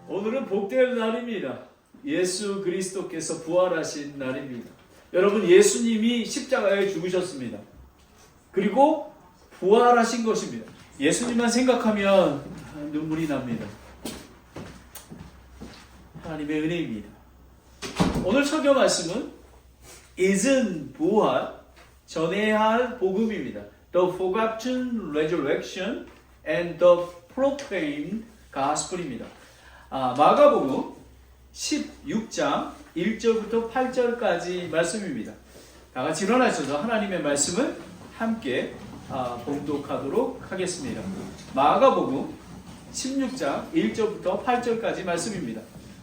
오늘은 복될 날입니다. 예수 그리스도께서 부활하신 날입니다. 여러분, 예수님이 십자가에 죽으셨습니다. 그리고 부활하신 것입니다. 예수님만 생각하면 눈물이 납니다. 하나님의 은혜입니다. 오늘 설교 말씀은 있은 부활, 전해야 할 복음입니다. The forgotten resurrection and the proclaimed gospel입니다. 마가복음 16장 1절부터 8절까지 말씀입니다. 다 같이 일어나셔서 하나님의 말씀을 함께 봉독하도록 하겠습니다. 마가복음 16장 1절부터 8절까지 말씀입니다.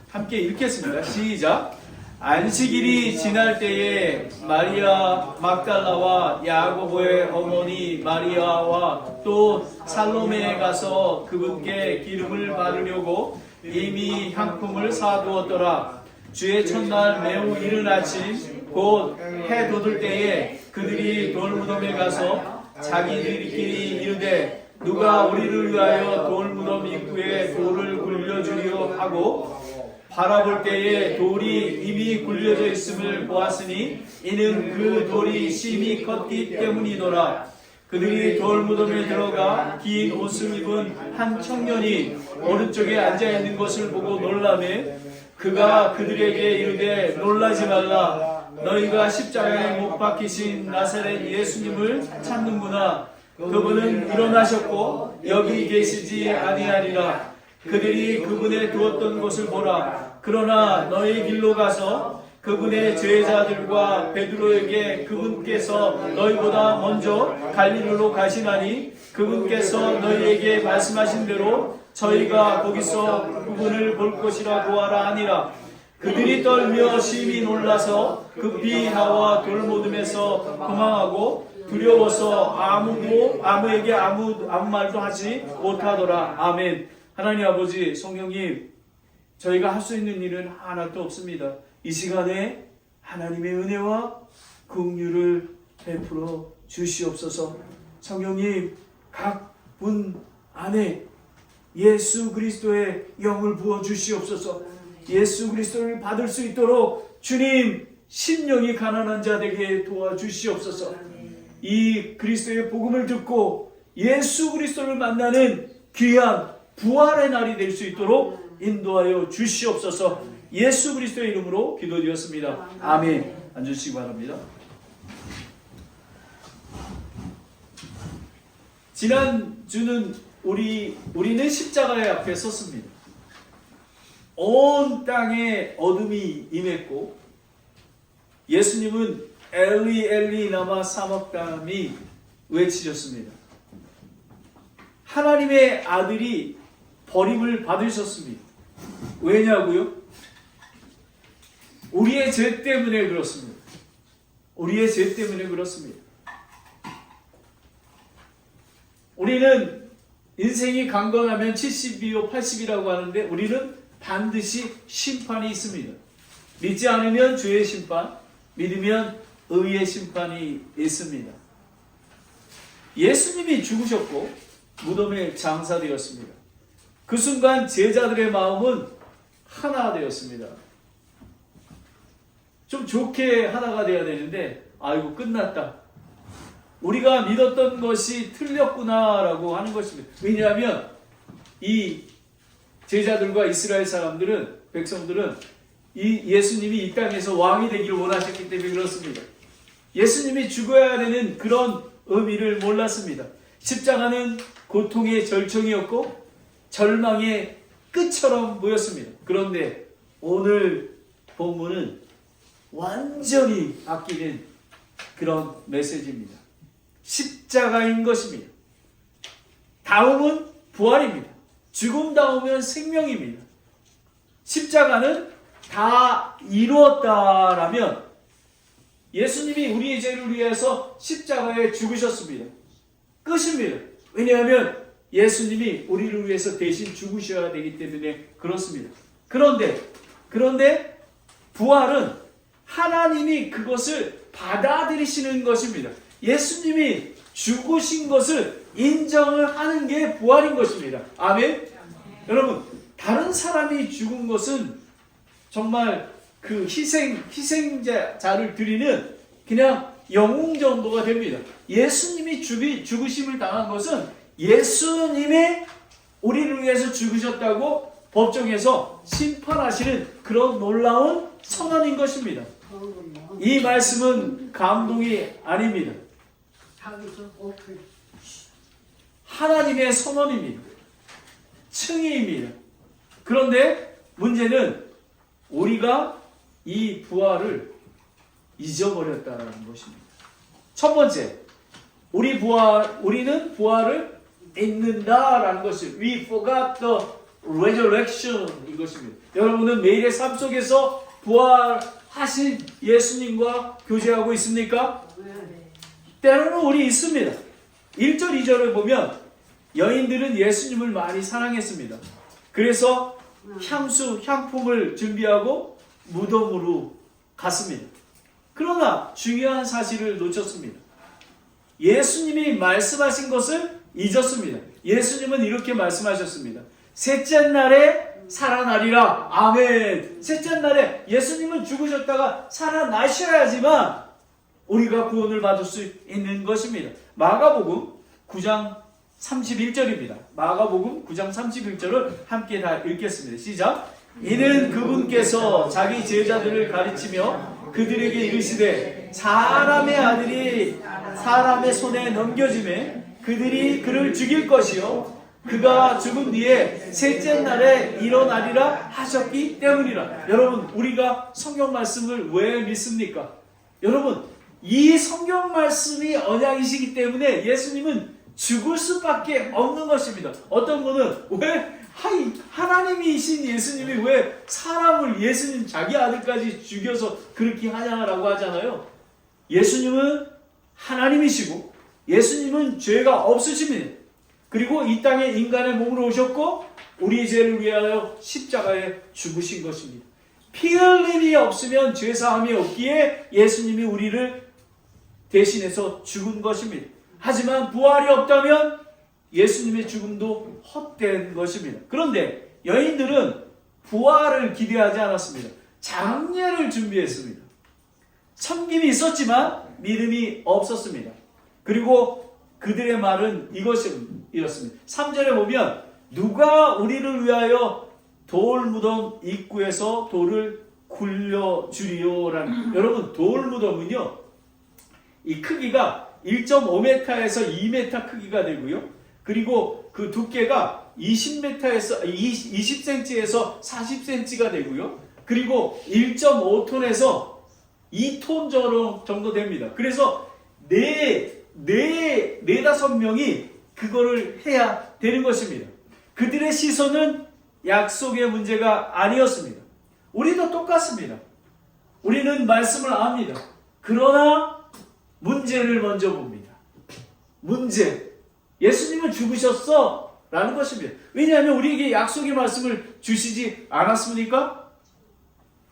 함께 읽겠습니다. 시작. 안식일이 지날 때에 마리아 막달라와 야고보의 어머니 마리아와 또 살로메에 가서 그분께 기름을 바르려고 이미 향품을 사두었더라. 주의 첫날 매우 이른 아침 곧 해 돋을 때에 그들이 돌무덤에 가서 자기들끼리 이르되 누가 우리를 위하여 돌무덤 입구에 돌을 굴려주려 하고 바라볼 때에 돌이 이미 굴려져 있음을 보았으니 이는 그 돌이 심히 컸기 때문이더라. 그들이 돌무덤에 들어가 긴 옷을 입은 한 청년이 오른쪽에 앉아있는 것을 보고 놀라매 그가 그들에게 이르되 놀라지 말라. 너희가 십자가에 못 박히신 나사렛 예수님을 찾는구나. 그분은 일어나셨고 여기 계시지 아니하리라. 그들이 그분의 두었던 곳을 보라. 그러나 너희 길로 가서 그분의 제자들과 베드로에게 그분께서 너희보다 먼저 갈릴리로 가시나니 그분께서 너희에게 말씀하신 대로 저희가 거기서 그분을 볼 것이라고 하라 하니라. 그들이 떨며 심히 놀라서 급히 나와 돌무덤에서 도망하고 두려워서 아무에게 아무 말도 하지 못하더라. 아멘. 하나님 아버지, 성령님, 저희가 할 수 있는 일은 하나도 없습니다. 이 시간에 하나님의 은혜와 긍휼을 베풀어 주시옵소서. 성령님, 각 분 안에 예수 그리스도의 영을 부어 주시옵소서. 예수 그리스도를 받을 수 있도록 주님, 심령이 가난한 자들에게 도와주시옵소서. 이 그리스도의 복음을 듣고 예수 그리스도를 만나는 귀한 부활의 날이 될 수 있도록 인도하여 주시옵소서. 예수 그리스도의 이름으로 기도드렸습니다. 아멘. 앉으시기 바랍니다. 지난주는 우리는 십자가의 앞에 섰습니다. 온 땅에 어둠이 임했고 예수님은 엘리 엘리 라마 사박담이 외치셨습니다. 하나님의 아들이 버림을 받으셨습니다. 왜냐고요? 우리의 죄 때문에 그렇습니다. 우리의 죄 때문에 그렇습니다. 우리는 인생이 강건하면 70이요 80이라고 하는데 우리는 반드시 심판이 있습니다. 믿지 않으면 죄의 심판, 믿으면 의의 심판이 있습니다. 예수님이 죽으셨고 무덤에 장사되었습니다. 그 순간 제자들의 마음은 하나 되었습니다. 좀 좋게 하나가 되어야 되는데 아이고 끝났다. 우리가 믿었던 것이 틀렸구나라고 하는 것입니다. 왜냐하면 이 제자들과 이스라엘 사람들은, 백성들은 이 예수님이 이 땅에서 왕이 되기를 원하셨기 때문에 그렇습니다. 예수님이 죽어야 되는 그런 의미를 몰랐습니다. 십자가는 고통의 절정이었고 절망의 끝처럼 보였습니다. 그런데 오늘 본문은 완전히 바뀌는 그런 메시지입니다. 십자가인 것입니다. 다음은 부활입니다. 죽음 다음은 생명입니다. 십자가는 다 이루었다라면 예수님이 우리의 죄를 위해서 십자가에 죽으셨습니다. 끝입니다. 왜냐하면 예수님이 우리를 위해서 대신 죽으셔야 되기 때문에 그렇습니다. 그런데 부활은 하나님이 그것을 받아들이시는 것입니다. 예수님이 죽으신 것을 인정을 하는 게 부활인 것입니다. 아멘. 여러분, 다른 사람이 죽은 것은 정말 그 희생자를 드리는 그냥 영웅 정도가 됩니다. 예수님이 죽으심을 당한 것은 예수님의 우리를 위해서 죽으셨다고 법정에서 심판하시는 그런 놀라운 선언인 것입니다. 이 말씀은 감동이 아닙니다. 하나님의 선언입니다. 칭의입니다. 그런데 문제는 우리가 이 부활을 잊어버렸다는 것입니다. 첫 번째, 우리는 부활을 잊는다라는 것이 We forgot the resurrection 이것입니다. 여러분은 매일의 삶 속에서 부활하신 예수님과 교제하고 있습니까? 때로는 우리 있습니다. 1절 2절을 보면 여인들은 예수님을 많이 사랑했습니다. 그래서 향품을 준비하고 무덤으로 갔습니다. 그러나 중요한 사실을 놓쳤습니다. 예수님이 말씀하신 것을 잊었습니다. 예수님은 이렇게 말씀하셨습니다. 셋째 날에 살아나리라. 아멘. 셋째 날에 예수님은 죽으셨다가 살아나셔야지만 우리가 구원을 받을 수 있는 것입니다. 마가복음 9장 31절입니다. 마가복음 9장 31절을 함께 다 읽겠습니다. 시작. 이는 그분께서 자기 제자들을 가르치며 그들에게 이르시되 사람의 아들이 사람의 손에 넘겨지매 그들이 그를 죽일 것이요 그가 죽은 뒤에 셋째 날에 일어나리라 하셨기 때문이라. 여러분, 우리가 성경 말씀을 왜 믿습니까? 여러분, 이 성경 말씀이 언약이시기 때문에 예수님은 죽을 수밖에 없는 것입니다. 어떤 분은 왜 하나님이신 예수님이 왜 사람을 예수님 자기 아들까지 죽여서 그렇게 하냐라고 하잖아요. 예수님은 하나님이시고 예수님은 죄가 없으십니다. 그리고 이 땅에 인간의 몸으로 오셨고 우리의 죄를 위하여 십자가에 죽으신 것입니다. 피 흘림이 없으면 죄사함이 없기에 예수님이 우리를 대신해서 죽은 것입니다. 하지만 부활이 없다면 예수님의 죽음도 헛된 것입니다. 그런데 여인들은 부활을 기대하지 않았습니다. 장례를 준비했습니다. 섬김이 있었지만 믿음이 없었습니다. 그리고 그들의 말은 이것이었습니다. 3절에 보면 누가 우리를 위하여 돌무덤 입구에서 돌을 굴려주리요라는. 여러분, 돌무덤은요 이 크기가 1.5m에서 2m 크기가 되고요. 그리고 그 두께가 20cm에서 40cm가 되고요. 그리고 1.5톤에서 2톤 정도 됩니다. 그래서 4-5명이 그거를 해야 되는 것입니다. 그들의 시선은 약속의 문제가 아니었습니다. 우리도 똑같습니다. 우리는 말씀을 압니다. 그러나 문제를 먼저 봅니다. 문제. 예수님은 죽으셨어 라는 것입니다. 왜냐하면 우리에게 약속의 말씀을 주시지 않았습니까?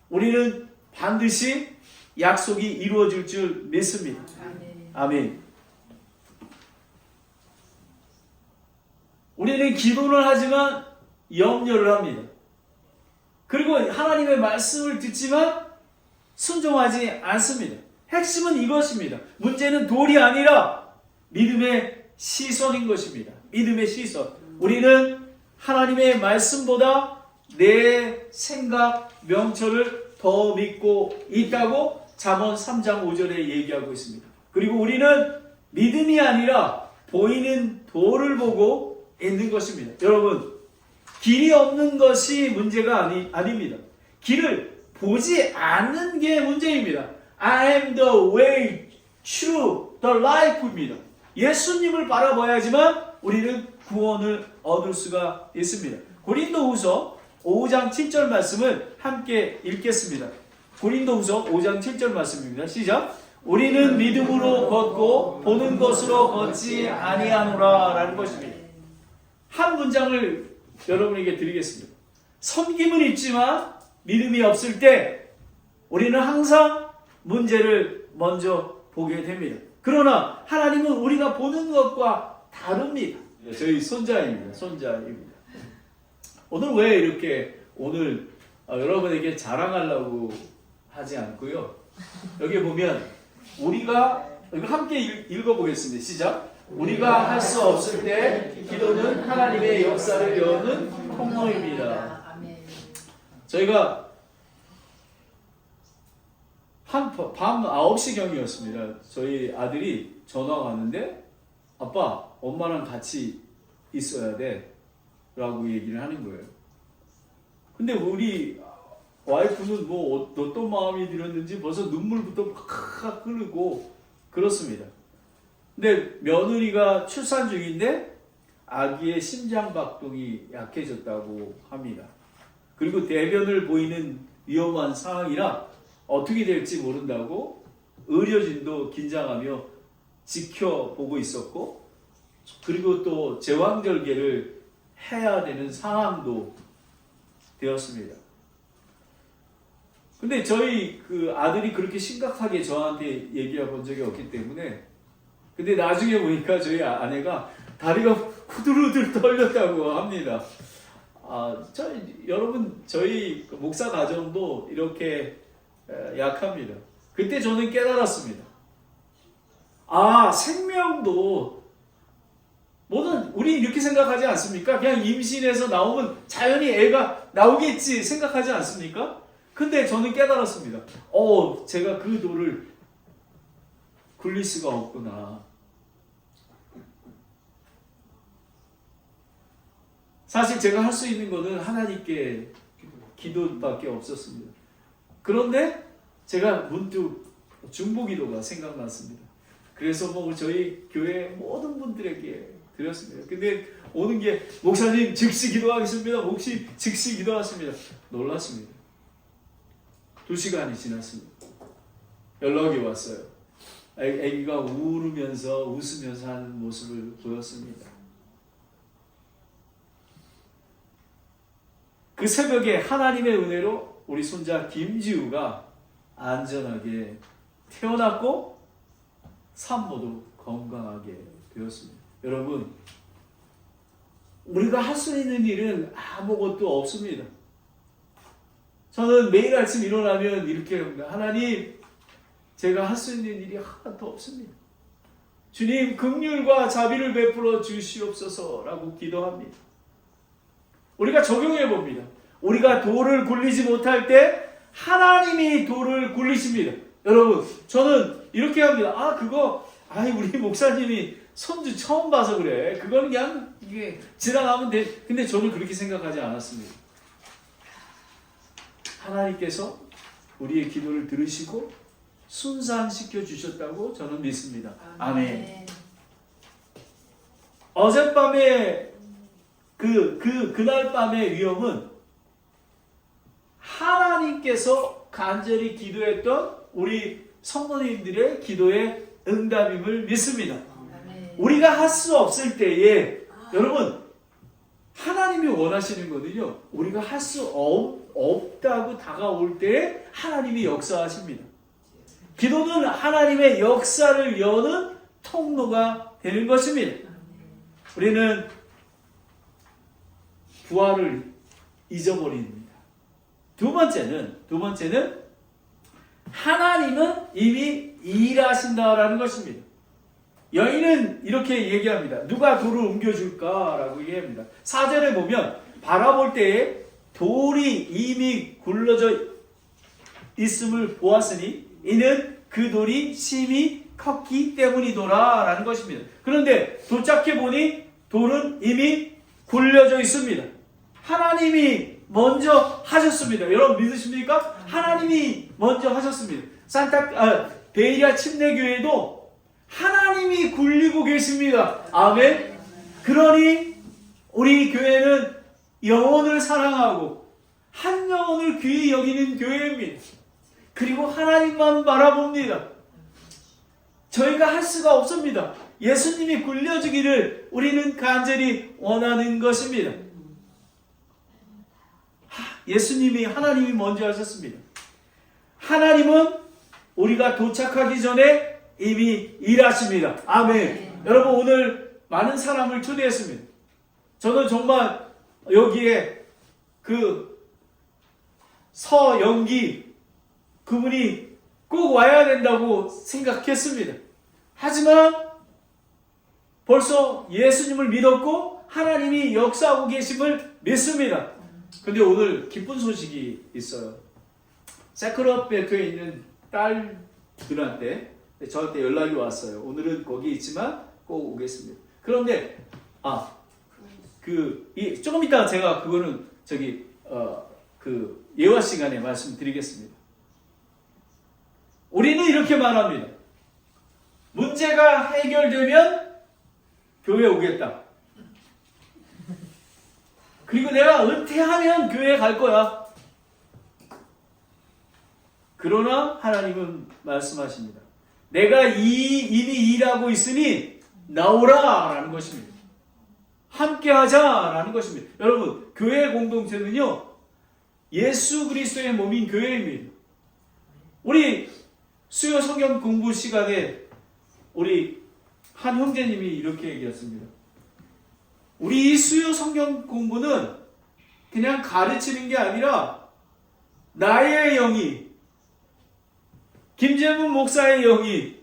우리는 반드시 약속이 이루어질 줄 믿습니다. 아멘. 우리는 기도를 하지만 염려를 합니다. 그리고 하나님의 말씀을 듣지만 순종하지 않습니다. 핵심은 이것입니다. 문제는 돌이 아니라 믿음의 시선인 것입니다. 믿음의 시선. 우리는 하나님의 말씀보다 내 생각, 명철을 더 믿고 있다고 잠언 3장 5절에 얘기하고 있습니다. 그리고 우리는 믿음이 아니라 보이는 돌을 보고 있는 것입니다. 여러분, 길이 없는 것이 문제가 아닙니다. 길을 보지 않는 게 문제입니다. I am the way, truth, the life입니다. 예수님을 바라봐야지만 우리는 구원을 얻을 수가 있습니다. 고린도후서 5장 7절 말씀을 함께 읽겠습니다. 고린도후서 5장 7절 말씀입니다. 시작. 우리는 믿음으로 걷고 보는 것으로 걷지 아니하노라 라는 것입니다. 한 문장을 여러분에게 드리겠습니다. 섬김은 있지만 믿음이 없을 때 우리는 항상 문제를 먼저 보게 됩니다. 그러나 하나님은 우리가 보는 것과 다릅니다. 저희 손자입니다. 오늘 왜 이렇게 오늘 여러분에게 자랑하려고 하지 않고요. 여기 보면 우리가 이거 함께 읽어보겠습니다. 시작. 우리가 할 수 없을 때 기도는 하나님의 역사를 여는 통로입니다. 저희가 밤 9시경이었습니다. 저희 아들이 전화가 왔는데 아빠, 엄마랑 같이 있어야 돼 라고 얘기를 하는 거예요. 근데 우리 와이프는 뭐 어떤 마음이 들었는지 벌써 눈물부터 팍 흐르고 그렇습니다. 근데 며느리가 출산 중인데 아기의 심장박동이 약해졌다고 합니다. 그리고 대변을 보이는 위험한 상황이라 어떻게 될지 모른다고 의료진도 긴장하며 지켜보고 있었고, 그리고 또 제왕절개를 해야 되는 상황도 되었습니다. 근데 저희 그 아들이 그렇게 심각하게 저한테 얘기해 본 적이 없기 때문에, 근데 나중에 보니까 저희 아내가 다리가 후들후들 떨렸다고 합니다. 여러분, 저희 목사 가정도 이렇게 약합니다. 그때 저는 깨달았습니다. 생명도 우리 이렇게 생각하지 않습니까? 그냥 임신해서 나오면 자연히 애가 나오겠지 생각하지 않습니까? 근데 저는 깨달았습니다. 제가 그 돌을 굴릴 수가 없구나. 사실 제가 할 수 있는 것은 하나님께 기도밖에 없었습니다. 그런데 제가 문득 중보기도가 생각났습니다. 그래서 저희 교회 모든 분들에게 드렸습니다. 근데 오는 게 목사님 즉시 기도하겠습니다. 목시 즉시 기도하십니다. 놀랐습니다. 2시간이 지났습니다. 연락이 왔어요. 아기가 울으면서 웃으면서 하는 모습을 보였습니다. 그 새벽에 하나님의 은혜로 우리 손자 김지우가 안전하게 태어났고 산모도 건강하게 되었습니다. 여러분, 우리가 할 수 있는 일은 아무것도 없습니다. 저는 매일 아침 일어나면 이렇게 합니다. 하나님, 제가 할 수 있는 일이 하나도 없습니다. 주님, 긍휼과 자비를 베풀어 주시옵소서라고 기도합니다. 우리가 적용해 봅니다. 우리가 돌을 굴리지 못할 때 하나님이 돌을 굴리십니다. 여러분, 저는 이렇게 합니다. 우리 목사님이 손주 처음 봐서 그래. 그거는 그냥 이게 지나가면 돼. 근데 저는 그렇게 생각하지 않았습니다. 하나님께서 우리의 기도를 들으시고 순산시켜 주셨다고 저는 믿습니다. 아멘. 어젯밤에 그날 밤의 위험은 하나님께서 간절히 기도했던 우리 성도님들의 기도의 응답임을 믿습니다. 우리가 할 수 없을 때에 여러분, 하나님이 원하시는 거는요, 우리가 할 수 없다고 다가올 때에 하나님이 역사하십니다. 기도는 하나님의 역사를 여는 통로가 되는 것입니다. 우리는 부활을 잊어버립니다. 두 번째는 하나님은 이미 일하신다라는 것입니다. 여인은 이렇게 얘기합니다. 누가 돌을 옮겨줄까라고 얘기합니다. 4절에 보면 바라볼 때에 돌이 이미 굴러져 있음을 보았으니 이는 그 돌이 심히 컸기 때문이더라 라는 것입니다. 그런데 도착해 보니 돌은 이미 굴려져 있습니다. 하나님이 먼저 하셨습니다. 여러분 믿으십니까? 하나님이 먼저 하셨습니다. 베이리아 침례교회도 하나님이 굴리고 계십니다. 아멘. 그러니 우리 교회는 영혼을 사랑하고 한 영혼을 귀히 여기는 교회입니다. 그리고 하나님만 바라봅니다. 저희가 할 수가 없습니다. 예수님이 굴려주기를 우리는 간절히 원하는 것입니다. 예수님이, 하나님이 먼저 하셨습니다. 하나님은 우리가 도착하기 전에 이미 일하십니다. 아멘. 여러분, 오늘 많은 사람을 초대했습니다. 저는 정말 여기에 그 서영기 그분이 꼭 와야 된다고 생각했습니다. 하지만 벌써 예수님을 믿었고 하나님이 역사하고 계심을 믿습니다. 근데 오늘 기쁜 소식이 있어요. 세크로베크에 있는 딸들한테 저한테 연락이 왔어요. 오늘은 거기 있지만 꼭 오겠습니다. 그런데 조금 이따 제가 그거는 그 예화 시간에 말씀드리겠습니다. 우리는 이렇게 말합니다. 문제가 해결되면 교회 오겠다. 그리고 내가 은퇴하면 교회 갈 거야. 그러나 하나님은 말씀하십니다. 내가 이미 일하고 있으니 나오라 라는 것입니다. 함께 하자라는 것입니다. 여러분, 교회 공동체는요, 예수 그리스도의 몸인 교회입니다. 우리 수요 성경 공부 시간에 우리 한 형제님이 이렇게 얘기했습니다. 우리 수요 성경 공부는 그냥 가르치는 게 아니라 나의 영이, 김재문 목사의 영이,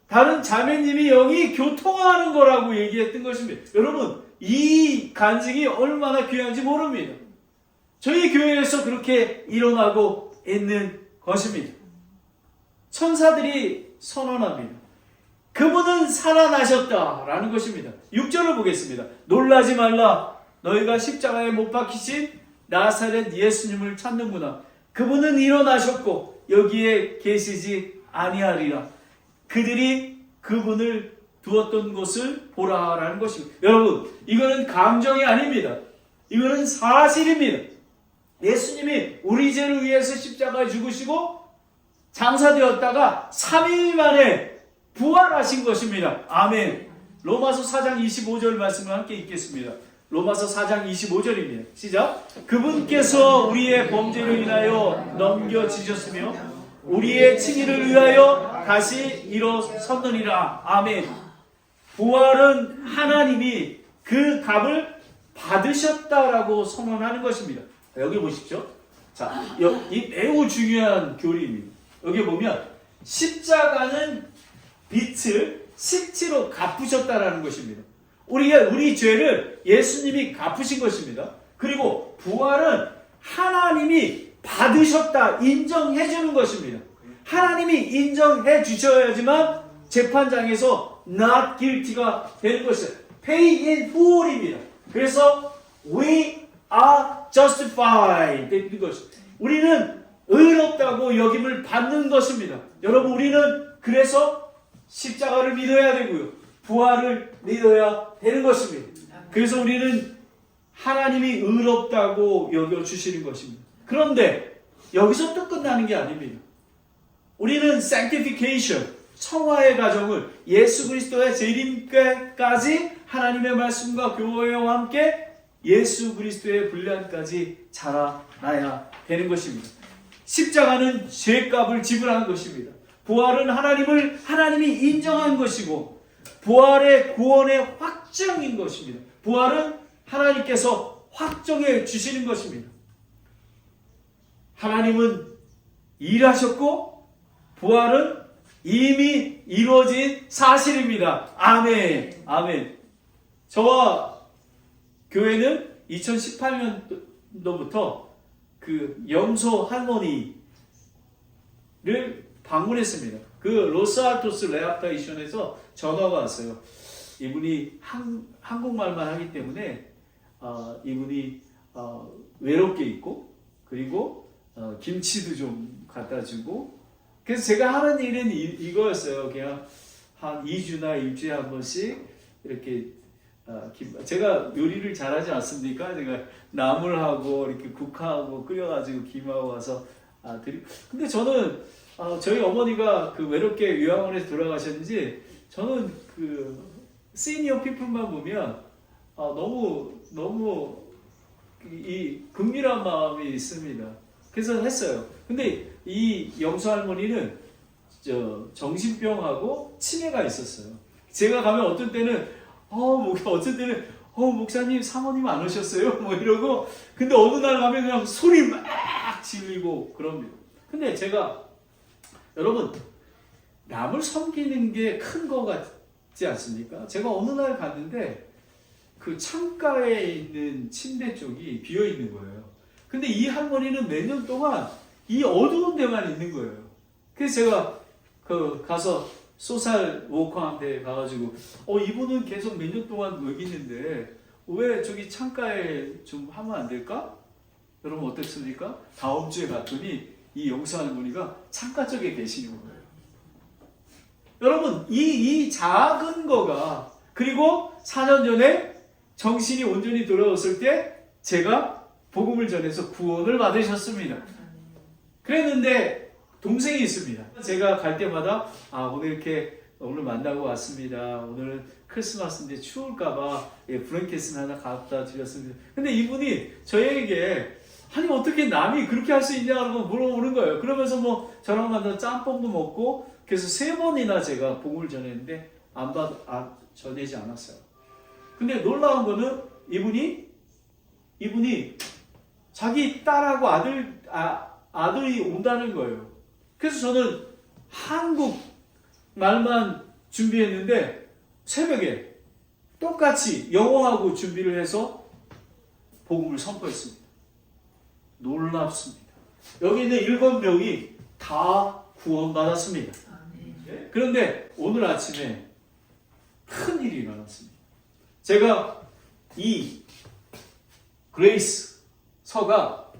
다른 자매님의 영이 교통하는 거라고 얘기했던 것입니다. 여러분, 이 간증이 얼마나 귀한지 모릅니다. 저희 교회에서 그렇게 일어나고 있는 것입니다. 천사들이 선언합니다. 그분은 살아나셨다라는 것입니다. 6절을 보겠습니다. 놀라지 말라. 너희가 십자가에 못 박히신 나사렛 예수님을 찾는구나. 그분은 일어나셨고 여기에 계시지 아니하리라. 그들이 그분을 두었던 곳을 보라라는 것입니다. 여러분, 이거는 감정이 아닙니다. 이거는 사실입니다. 예수님이 우리 죄를 위해서 십자가에 죽으시고 장사되었다가 3일 만에 부활하신 것입니다. 아멘. 로마서 4장 25절 말씀을 함께 읽겠습니다. 로마서 4장 25절입니다. 시작. 그분께서 우리의 범죄를 인하여 넘겨지셨으며 우리의 칭의를 위하여 다시 일어섰느니라. 아멘. 부활은 하나님이 그 값을 받으셨다라고 선언하는 것입니다. 여기 보십시오. 자, 이 매우 중요한 교리입니다. 여기 보면 십자가는 빛을 실제로 갚으셨다라는 것입니다. 우리 죄를 예수님이 갚으신 것입니다. 그리고 부활은 하나님이 받으셨다, 인정해 주는 것입니다. 하나님이 인정해 주셔야지만 재판장에서 not guilty가 되는 것이에요. pay in full입니다. 그래서 we are justified 되는 것입니다. 우리는 의롭다고 여김을 받는 것입니다. 여러분, 우리는 그래서 십자가를 믿어야 되고요. 부활을 믿어야 되는 것입니다. 그래서 우리는 하나님이 의롭다고 여겨주시는 것입니다. 그런데 여기서 또 끝나는 게 아닙니다. 우리는 sanctification, 성화의 과정을 예수 그리스도의 재림까지 하나님의 말씀과 교회와 함께 예수 그리스도의 분량까지 자라나야 되는 것입니다. 십자가는 죄값을 지불하는 것입니다. 부활은 하나님이 인정한 것이고 부활의 구원의 확정인 것입니다. 부활은 하나님께서 확정해 주시는 것입니다. 하나님은 일하셨고 부활은 이미 이루어진 사실입니다. 아멘. 아멘. 저와 교회는 2018년도부터 그 영소 할머니를 방문했습니다. 그 로스알토스 레합테이션에서 전화가 왔어요. 이분이 한국말만 하기 때문에 이분이 외롭게 있고 그리고 김치도 좀 갖다 주고, 그래서 제가 하는 일은 이거였어요. 그냥 한 2주나 일주일에 한 번씩 이렇게 제가 요리를 잘하지 않습니까? 제가 나물하고 이렇게 국하고 끓여가지고 김하고 와서 드리고. 근데 저는 저희 어머니가 그 외롭게 요양원에서 돌아가셨는지 저는 그 시니어 피플만 보면 너무 이 긍휼한 마음이 있습니다. 그래서 했어요. 근데 이 영수 할머니는 정신병하고 치매가 있었어요. 제가 가면 어떤 때는 목사님 사모님 안 오셨어요? 뭐 이러고, 근데 어느 날 가면 그냥 소리 막 지르고 그럽니다. 근데 제가, 여러분, 남을 섬기는 게 큰 거 같지 않습니까? 제가 어느 날 갔는데 그 창가에 있는 침대 쪽이 비어 있는 거예요. 근데 이 할머니는 몇 년 동안 이 어두운 데만 있는 거예요. 그래서 제가 가서 소셜 워커한테 가가지고 이분은 계속 몇 년 동안 여기 있는데 왜 저기 창가에 좀 하면 안 될까? 여러분 어떻습니까? 다음 주에 갔더니 이 영수 할머니가 창가 쪽에 계시는 거예요. 여러분 이 작은 거가, 그리고 4년 전에 정신이 온전히 돌아왔을 때 제가 복음을 전해서 구원을 받으셨습니다. 그랬는데 동생이 있습니다. 제가 갈 때마다 오늘 만나고 왔습니다. 오늘은 크리스마스인데 추울까봐 블랭켓을 하나 갖다 드렸습니다. 근데 이분이 저에게 아니 어떻게 남이 그렇게 할 수 있냐고 물어보는 거예요. 그러면서 뭐 저랑 만나서 짬뽕도 먹고, 그래서 3번이나 제가 복음을 전했는데 전하지 않았어요. 근데 놀라운 거는 이분이 자기 딸하고 아들이 온다는 거예요. 그래서 저는 한국 말만 준비했는데 새벽에 똑같이 영어하고 준비를 해서 복음을 선포했습니다. 놀랍습니다. 여기 있는 7명이 다 구원받았습니다. 그런데 오늘 아침에 큰 일이 일어났습니다. 제가 이 그레이스 서가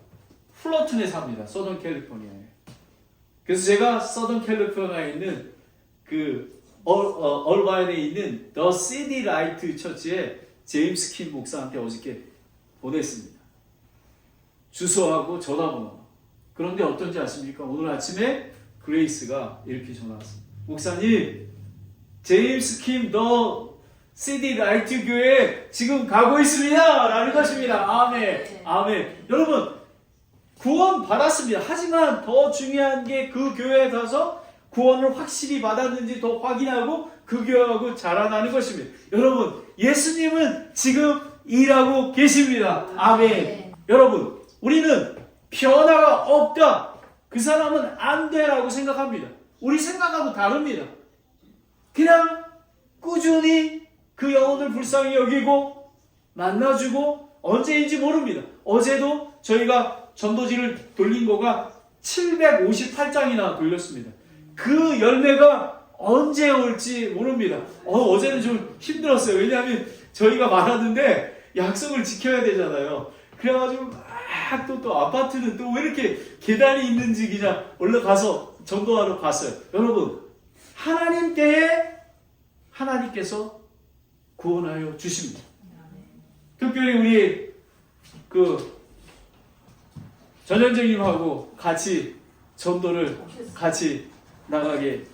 플러튼에 삽니다. 서던 캘리포니아에. 그래서 제가 서던 캘리포니아에 있는 얼바인에 있는 더 시티 라이트 처치에 제임스 킴 목사한테 어저께 보냈습니다. 주소하고 전화번호. 그런데 어떤지 아십니까? 오늘 아침에 그레이스가 이렇게 전화 왔습니다. 목사님, 제임스 킴 더 시티 라이트 교회 지금 가고 있습니다. 라는 것입니다. 아멘. 아멘. 여러분, 구원 받았습니다. 하지만 더 중요한 게 그 교회에 가서 구원을 확실히 받았는지 더 확인하고 그 교회하고 자라나는 것입니다. 여러분, 예수님은 지금 일하고 계십니다. 아멘. 여러분, 우리는 변화가 없다, 그 사람은 안 돼라고 생각합니다. 우리 생각하고 다릅니다. 그냥 꾸준히 그 영혼을 불쌍히 여기고 만나주고, 언제인지 모릅니다. 어제도 저희가 전도지를 돌린 거가 758장이나 돌렸습니다. 그 열매가 언제 올지 모릅니다. 어제는 좀 힘들었어요. 왜냐하면 저희가 말하는데 약속을 지켜야 되잖아요. 그래가지고 막 또 아파트는 또 왜 이렇게 계단이 있는지 그냥 올라가서 전도하러 갔어요. 여러분, 하나님 때에 하나님께서 구원하여 주십니다. 특별히 우리 전현정님하고 같이 전도를 같이 나가게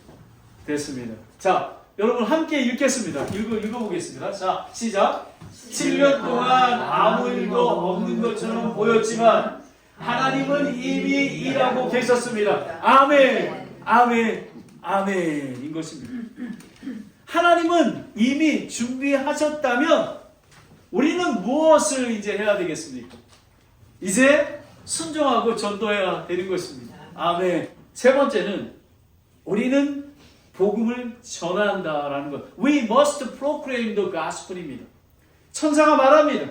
됐습니다. 자, 여러분 함께 읽겠습니다. 읽어보겠습니다. 자, 시작. 7년 동안 아무 일도 없는 것처럼 보였지만 하나님은 이미 일하고 계셨습니다. 아멘, 아멘, 아멘인 것입니다. 하나님은 이미 준비하셨다면 우리는 무엇을 이제 해야 되겠습니까? 이제 순종하고 전도해야 되는 것입니다. 아멘. 세 번째는 우리는 복음을 전한다라는 것. We must proclaim the gospel입니다. 천사가 말합니다.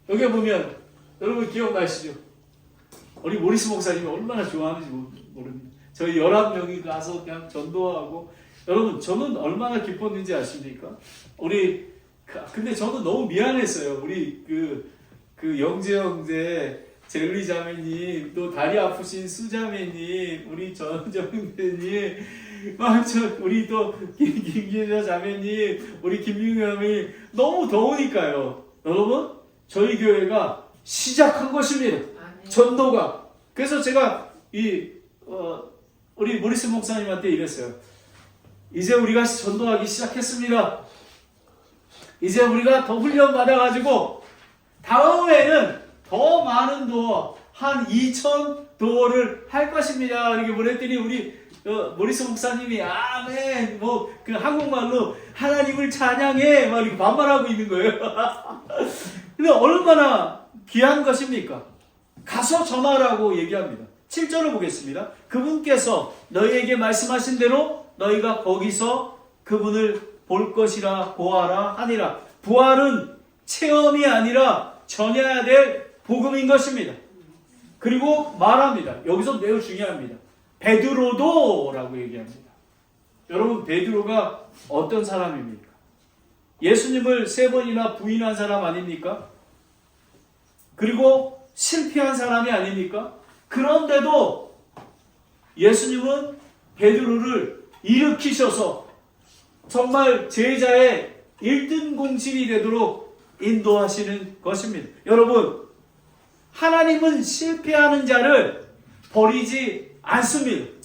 여기 보면 여러분 기억나시죠? 우리 모리스 목사님이 얼마나 좋아하는지 모릅니다. 저희 11명이 가서 그냥 전도하고, 여러분 저는 얼마나 기뻤는지 아십니까? 근데 저는 너무 미안했어요. 우리 그 영재 형제, 젤리 자매님, 또 다리 아프신 수자매님, 우리 전정대님, 우리 또 김기자 자매님, 우리 김민규 자매님, 너무 더우니까요. 여러분, 저희 교회가 시작한 것입니다. 전도가. 그래서 제가 우리 모리스 목사님한테 이랬어요. 이제 우리가 전도하기 시작했습니다. 이제 우리가 더 훈련 받아가지고 다음에는 더 많은 도어, 한 2,000 도어를 할 것입니다. 이렇게 보냈더니 우리 모리스 목사님이 아멘 뭐 그 한국말로 하나님을 찬양해 막 이렇게 반말하고 있는 거예요. 근데 얼마나 귀한 것입니까? 가서 전하라고 얘기합니다. 7절을 보겠습니다. 그분께서 너희에게 말씀하신 대로 너희가 거기서 그분을 볼 것이라 고하라 하니라. 부활은 체험이 아니라 전해야 될 복음인 것입니다. 그리고 말합니다. 여기서 매우 중요합니다. 베드로도 라고 얘기합니다. 여러분, 베드로가 어떤 사람입니까? 예수님을 3번이나 부인한 사람 아닙니까? 그리고 실패한 사람이 아닙니까? 그런데도 예수님은 베드로를 일으키셔서 정말 제자의 1등 공신이 되도록 인도하시는 것입니다. 여러분, 하나님은 실패하는 자를 버리지 않습니다.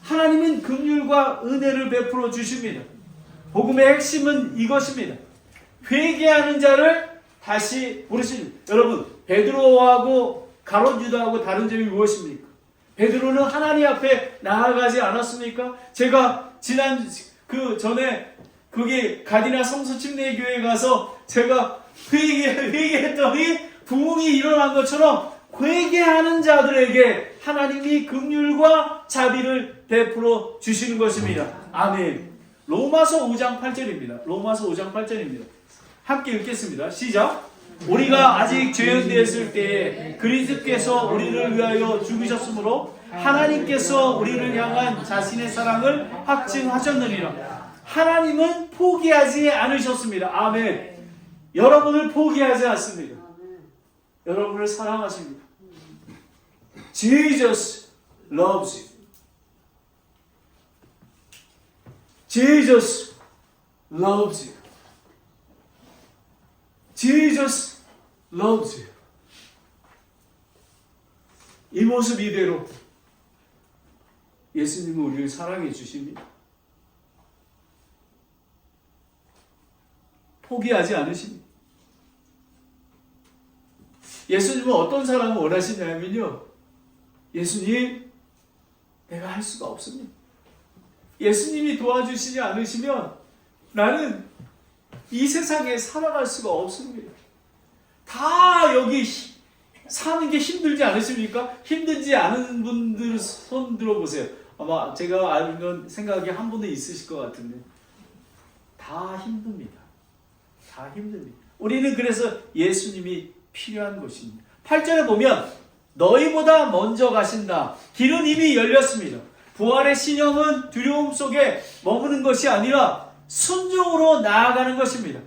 하나님은 긍휼과 은혜를 베풀어 주십니다. 복음의 핵심은 이것입니다. 회개하는 자를 다시 부르십니다. 여러분, 베드로하고 가룟 유다하고 다른 점이 무엇입니까? 베드로는 하나님 앞에 나아가지 않았습니까? 제가 지난 그 전에 거기 가디나 성서 침례교회에 가서 제가 회개했더니 부흥이 일어난 것처럼 회개하는 자들에게 하나님이 긍휼과 자비를 베풀어 주시는 것입니다. 아멘. 로마서 5장 8절입니다. 로마서 5장 8절입니다. 함께 읽겠습니다. 시작. 우리가 아직 죄인되었을 때에 그리스도께서 우리를 위하여 죽으셨으므로 하나님께서 우리를 향한 자신의 사랑을 확증하셨느니라. 하나님은 포기하지 않으셨습니다. 아멘. 여러분을 포기하지 않습니다. 여러분을 사랑하십니다. Jesus loves you. Jesus loves you. Jesus loves you. 이 모습 이대로 예수님은 우리를 사랑해 주십니다. 포기하지 않으십니다. 예수님은 어떤 사람을 원하시냐면요, 예수님, 내가 할 수가 없습니다. 예수님이 도와주시지 않으시면 나는 이 세상에 살아갈 수가 없습니다. 다 여기 사는 게 힘들지 않으십니까? 힘들지 않은 분들 손 들어보세요. 아마 제가 알는 생각이 한 분은 있으실 것 같은데 다 힘듭니다. 다 힘듭니다. 우리는 그래서 예수님이 필요한 것입니다. 8절에 보면 너희보다 먼저 가신다. 길은 이미 열렸습니다. 부활의 신형은 두려움 속에 머무는 것이 아니라 순종으로 나아가는 것입니다.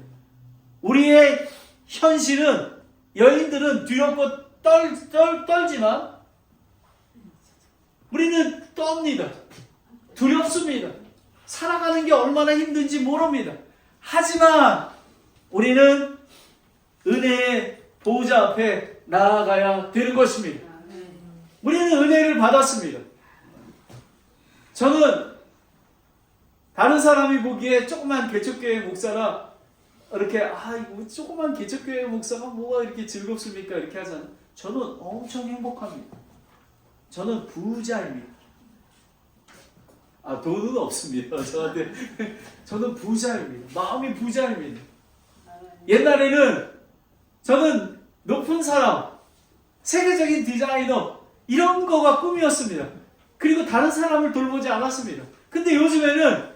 우리의 현실은 여인들은 두렵고 떨지만 우리는 떱니다. 두렵습니다. 살아가는 게 얼마나 힘든지 모릅니다. 하지만 우리는 은혜의 보호자 앞에 나아가야 되는 것입니다. 우리는 은혜를 받았습니다. 저는 다른 사람이 보기에 조그만 개척교회 목사라 이렇게 이거 조그만 개척교회 목사가 뭐가 이렇게 즐겁습니까? 이렇게 하잖아요. 저는 엄청 행복합니다. 저는 부자입니다. 돈은 없습니다. 저한테. 저는 부자입니다. 마음이 부자입니다. 옛날에는 저는 높은 사람, 세계적인 디자이너 이런 거가 꿈이었습니다. 그리고 다른 사람을 돌보지 않았습니다. 근데 요즘에는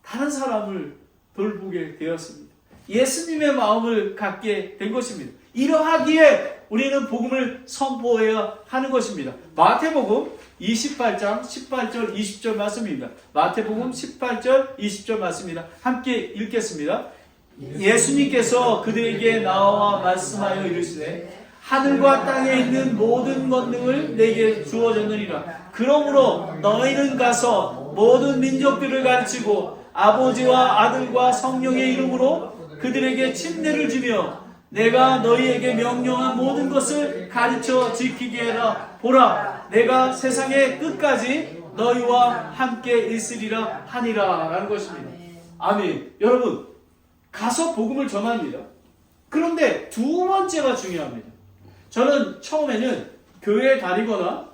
다른 사람을 돌보게 되었습니다. 예수님의 마음을 갖게 된 것입니다. 이러하기에 우리는 복음을 선포해야 하는 것입니다. 마태복음 28장 18절 20절 말씀입니다. 마태복음 18절 20절 말씀입니다. 함께 읽겠습니다. 예수님께서 그들에게 나와 말씀하여 이르시되 하늘과 땅에 있는 모든 권능을 내게 주어졌느니라. 그러므로 너희는 가서 모든 민족들을 가르치고 아버지와 아들과 성령의 이름으로 그들에게 침례를 주며 내가 너희에게 명령한 모든 것을 가르쳐 지키게 해라. 보라, 내가 세상의 끝까지 너희와 함께 있으리라 하니라 라는 것입니다. 아멘. 여러분, 가서 복음을 전합니다. 그런데 두 번째가 중요합니다. 저는 처음에는 교회에 다니거나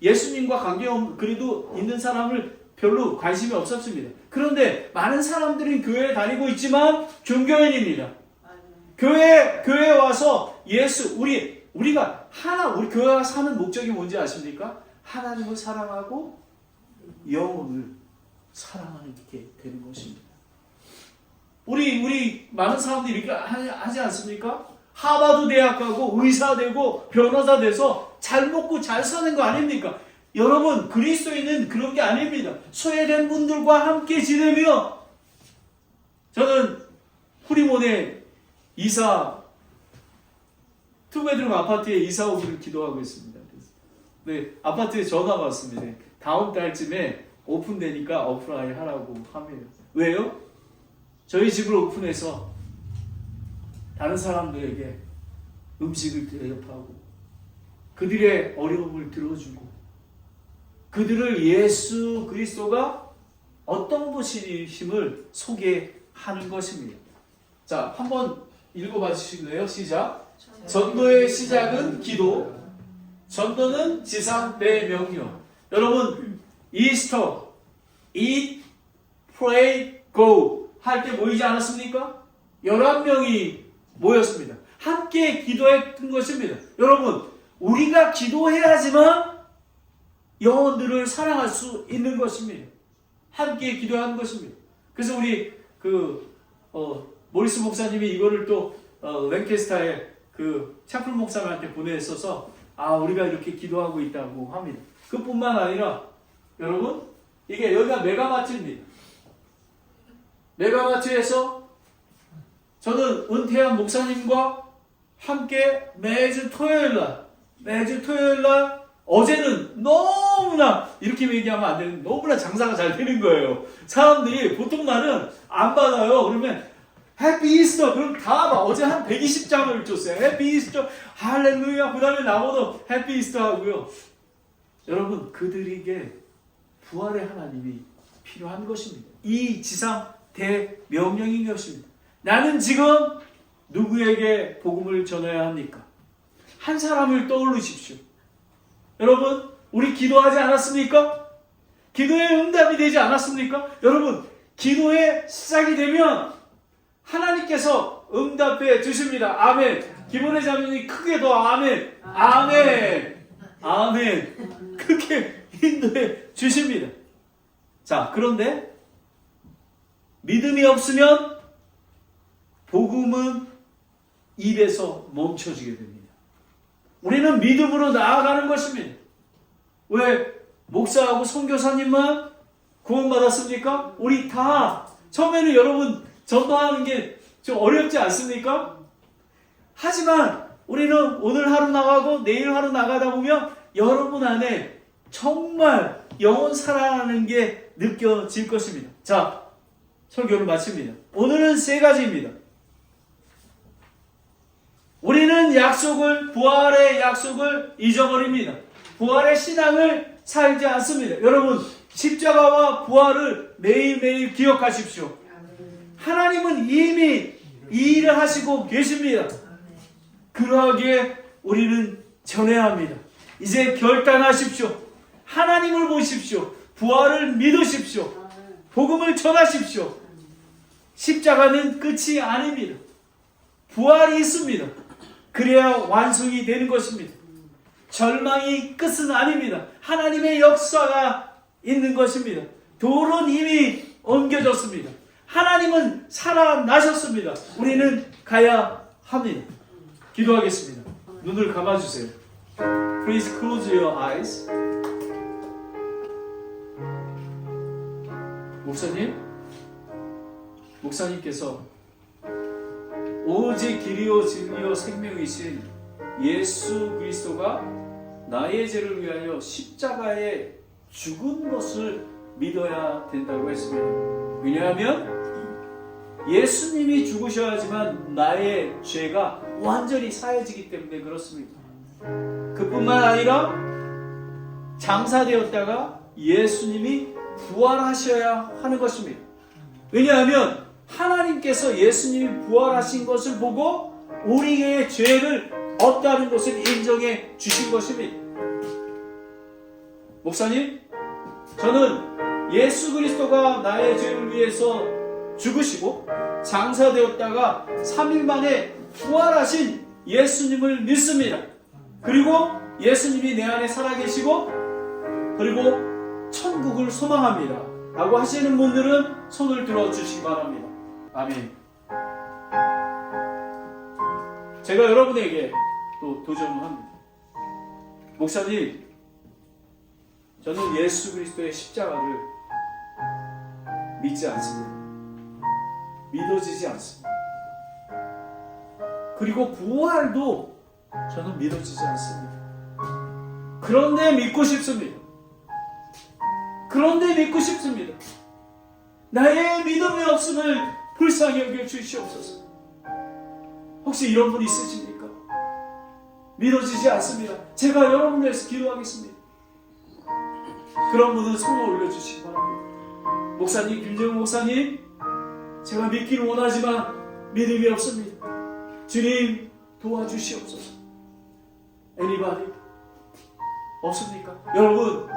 예수님과 그래도 있는 사람을 별로 관심이 없었습니다. 그런데 많은 사람들이 교회에 다니고 있지만 종교인입니다. 교회에 와서 우리가 우리 교회가 사는 목적이 뭔지 아십니까? 하나님을 사랑하고 영혼을 사랑하게 되는 것입니다. 우리 많은 사람들이 이렇게 하지 않습니까? 하버드 대학 가고 의사 되고 변호사 돼서 잘 먹고 잘 사는 거 아닙니까? 여러분, 그리스도인은 그런 게 아닙니다. 소외된 분들과 함께 지내며, 저는 후리몬의 투베드룸 아파트에 이사 오기를 기도하고 있습니다. 네, 아파트에 전화가 왔습니다. 다음 달쯤에 오픈되니까 어플라이 하라고 합니다. 왜요? 저희 집을 오픈해서 다른 사람들에게 음식을 대접하고 그들의 어려움을 들어주고 그들을 예수 그리스도가 어떤 분이심을 소개하는 것입니다. 자, 한번 읽어봐 주실래요? 시작. 전도의 시작은 기도, 전도는 지상 대명령. 여러분, 이스터, eat, pray, go 할 때 모이지 않았습니까? 11명이 모였습니다. 함께 기도했던 것입니다. 여러분, 우리가 기도해야지만 영혼들을 사랑할 수 있는 것입니다. 함께 기도하는 것입니다. 그래서 우리 모리스 목사님이 이거를 또 랭캐스터의 차플 목사님한테 보내있어서 우리가 이렇게 기도하고 있다고 합니다. 그뿐만 아니라 여러분, 이게 여기가 메가마트입니다. 메가마트에서 저는 은퇴한 목사님과 함께 매주 토요일날 어제는 너무나 이렇게 얘기하면 안 되는, 너무나 장사가 잘 되는 거예요. 사람들이 보통 날은 안 받아요. 그러면 해피 이스터, 그럼 다 막 어제 한 120장을 줬어요. 해피 이스터, 할렐루야. 그 다음에 나머지 해피 이스터 하고요. 여러분, 그들에게 부활의 하나님이 필요한 것입니다. 이 지상 대명령인 것입니다. 나는 지금 누구에게 복음을 전해야 합니까? 한 사람을 떠올리십시오. 여러분, 우리 기도하지 않았습니까? 기도의 응답이 되지 않았습니까? 여러분, 기도의 시작이 되면 하나님께서 응답해 주십니다. 아멘. 김원혜 자매님이 크게 더 아멘. 아멘. 아멘. 크게 인도해 주십니다. 자, 그런데 믿음이 없으면 복음은 입에서 멈춰지게 됩니다. 우리는 믿음으로 나아가는 것입니다. 왜 목사하고 선교사님만 구원받았습니까? 우리 다 처음에는 여러분 전도하는 게 좀 어렵지 않습니까? 하지만 우리는 오늘 하루 나가고 내일 하루 나가다 보면 여러분 안에 정말 영혼 사랑하는 게 느껴질 것입니다. 자, 설교를 마칩니다. 오늘은 3가지입니다. 우리는 부활의 약속을 잊어버립니다. 부활의 신앙을 살지 않습니다. 여러분, 십자가와 부활을 매일매일 기억하십시오. 하나님은 이미 이 일을 하시고 계십니다. 그러하기에 우리는 전해야 합니다. 이제 결단하십시오. 하나님을 보십시오. 부활을 믿으십시오. 복음을 전하십시오. 십자가는 끝이 아닙니다. 부활이 있습니다. 그래야 완성이 되는 것입니다. 절망이 끝은 아닙니다. 하나님의 역사가 있는 것입니다. 돌은 이미 옮겨졌습니다. 하나님은 살아나셨습니다. 우리는 가야 합니다. 기도하겠습니다. 눈을 감아주세요. Please close your eyes. 목사님께서 오직 길이요 진리요 생명이신 예수 그리스도가 나의 죄를 위하여 십자가에 죽은 것을 믿어야 된다고 했습니다. 왜냐하면 예수님이 죽으셔야지만 나의 죄가 완전히 사해지기 때문에 그렇습니다. 그뿐만 아니라 장사되었다가 예수님이 부활하셔야 하는 것입니다. 왜냐하면 하나님께서 예수님이 부활하신 것을 보고 우리의 죄를 없다는 것을 인정해 주신 것입니다. 목사님, 저는 예수 그리스도가 나의 죄를 위해서 죽으시고 장사되었다가 3일 만에 부활하신 예수님을 믿습니다. 그리고 예수님이 내 안에 살아계시고 그리고 천국을 소망합니다 라고 하시는 분들은 손을 들어주시기 바랍니다. 아멘. 제가 여러분에게 또 도전을 합니다. 목사님, 저는 예수 그리스도의 십자가를 믿지 않습니다. 믿어지지 않습니다. 그리고 부활도 저는 믿어지지 않습니다. 그런데 믿고 싶습니다. 그런데 믿고 싶습니다. 나의 믿음이 없음을 불쌍히 여겨 주시옵소서. 혹시 이런 분 있으십니까? 믿어지지 않습니다. 제가 여러분을 위해서 기도하겠습니다. 그런 분은 손을 올려주시기 바랍니다. 목사님, 김정은 목사님, 제가 믿기를 원하지만 믿음이 없습니다. 주님 도와주시옵소서. Anybody? 없습니까? 여러분,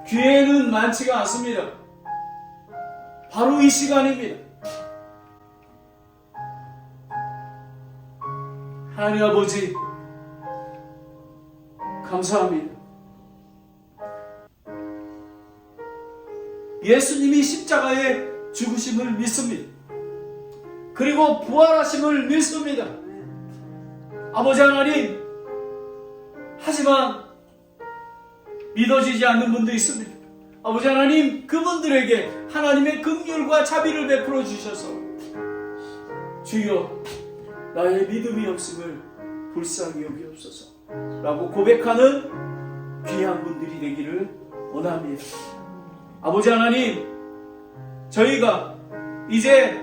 기회는 많지가 않습니다. 바로 이 시간입니다. 하나님 아버지, 감사합니다. 예수님이 십자가에 죽으심을 믿습니다. 그리고 부활하심을 믿습니다. 아버지 하나님, 하지만 믿어지지 않는 분도 있습니다. 아버지 하나님, 그분들에게 하나님의 긍휼과 자비를 베풀어 주셔서 주여, 나의 믿음이 없음을 불쌍히 여기옵소서 라고 고백하는 귀한 분들이 되기를 원합니다. 아버지 하나님, 저희가 이제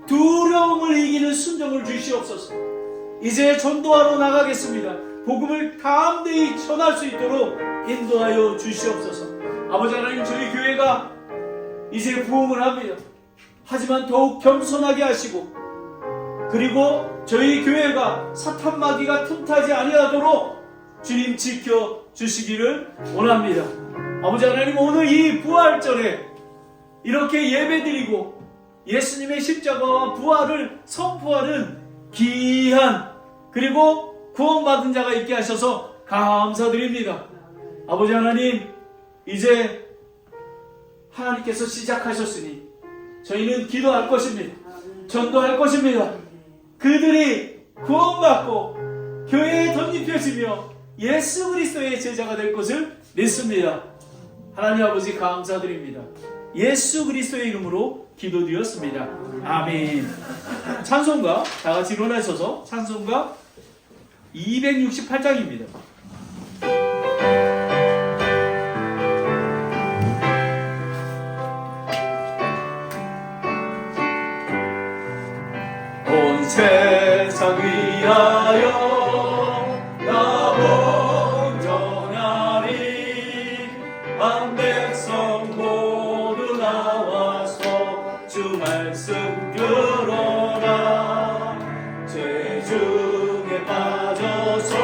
두려움을 이기는 순종을 주시옵소서. 이제 전도하러 나가겠습니다. 복음을 담대히 전할 수 있도록 인도하여 주시옵소서. 아버지 하나님, 저희 교회가 이제 부흥을 합니다. 하지만 더욱 겸손하게 하시고, 그리고 저희 교회가 사탄 마귀가 틈타지 아니하도록 주님 지켜 주시기를 원합니다. 아버지 하나님, 오늘 이 부활절에 이렇게 예배드리고 예수님의 십자가와 부활을 선포하는 귀한 그리고 구원받은 자가 있게 하셔서 감사드립니다. 아버지 하나님, 이제 하나님께서 시작하셨으니 저희는 기도할 것입니다. 전도할 것입니다. 그들이 구원받고 교회에 덧입혀지며 예수 그리스도의 제자가 될 것을 믿습니다. 하나님 아버지, 감사드립니다. 예수 그리스도의 이름으로 기도드렸습니다. 아멘. 찬송가 다 같이 일어나셔서 찬송가 268장입니다. 온 세상 위하여 나 먼저 나리 만 백성 모두 나와서 주 말씀 들어라. 죄 중에 빠져서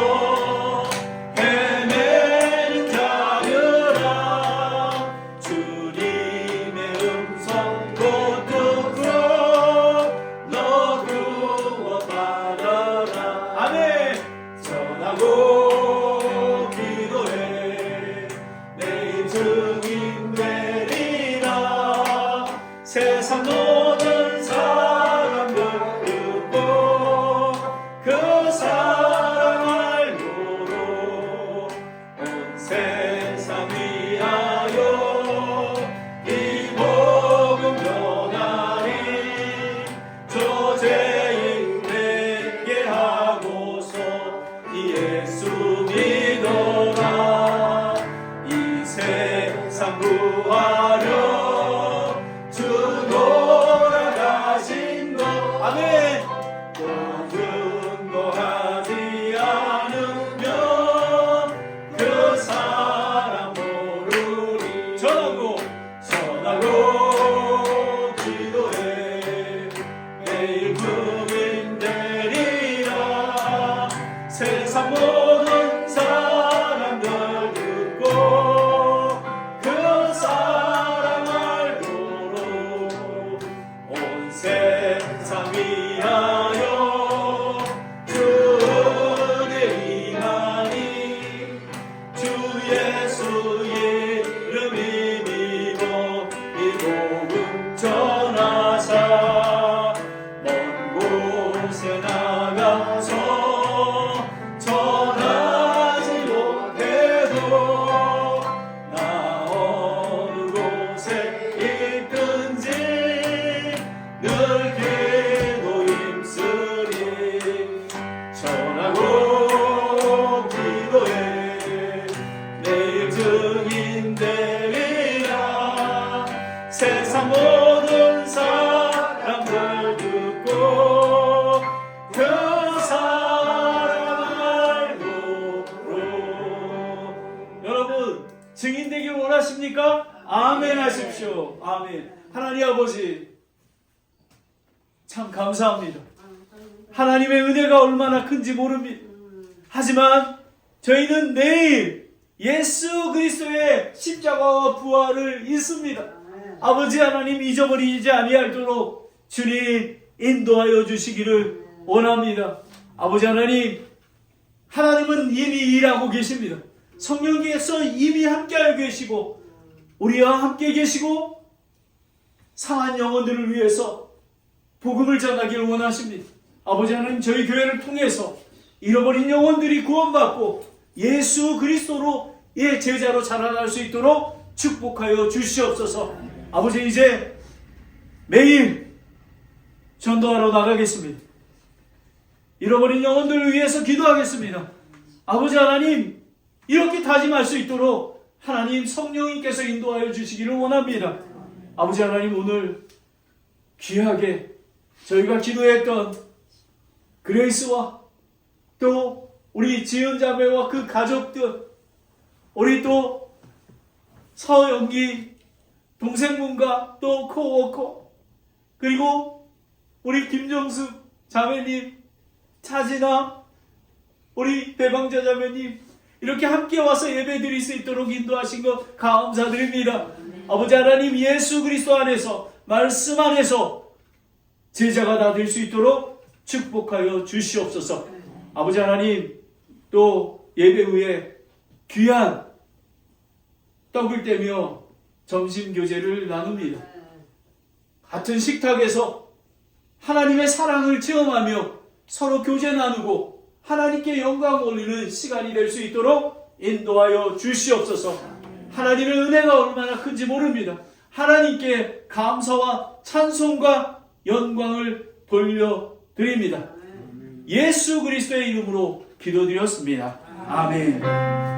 증인 되길 원하십니까? 아멘 하십시오. 아멘. 하나님 아버지, 참 감사합니다. 하나님의 은혜가 얼마나 큰지 모릅니다. 하지만 저희는 내일 예수 그리스도의 십자가와 부활을 잊습니다. 아버지 하나님, 잊어버리지 아니하도록 주님 인도하여 주시기를 원합니다. 아버지 하나님, 하나님은 이미 일하고 계십니다. 성령께서 이미 함께하고 계시고 우리와 함께 계시고 상한 영혼들을 위해서 복음을 전하기를 원하십니다. 아버지 하나님, 저희 교회를 통해서 잃어버린 영혼들이 구원받고 예수 그리스도로의 제자로 자라날 수 있도록 축복하여 주시옵소서. 아버지, 이제 매일 전도하러 나가겠습니다. 잃어버린 영혼들을 위해서 기도하겠습니다. 아버지 하나님, 이렇게 다짐할 수 있도록 하나님 성령님께서 인도하여 주시기를 원합니다. 아버지 하나님, 오늘 귀하게 저희가 기도했던 그레이스와 또 우리 지은자매와 그 가족들, 우리 또 서영기 동생분과 또 코워커, 그리고 우리 김정숙 자매님, 차진아, 우리 대방자 자매님, 이렇게 함께 와서 예배 드릴 수 있도록 인도하신 것 감사드립니다. 아버지 하나님, 예수 그리스도 안에서, 말씀 안에서 제자가 다 될 수 있도록 축복하여 주시옵소서. 아버지 하나님, 또 예배 후에 귀한 떡을 떼며 점심 교제를 나눕니다. 같은 식탁에서 하나님의 사랑을 체험하며 서로 교제 나누고 하나님께 영광 올리는 시간이 될 수 있도록 인도하여 주시옵소서. 하나님의 은혜가 얼마나 큰지 모릅니다. 하나님께 감사와 찬송과 영광을 돌려드립니다. 예수 그리스도의 이름으로 기도드렸습니다. 아멘.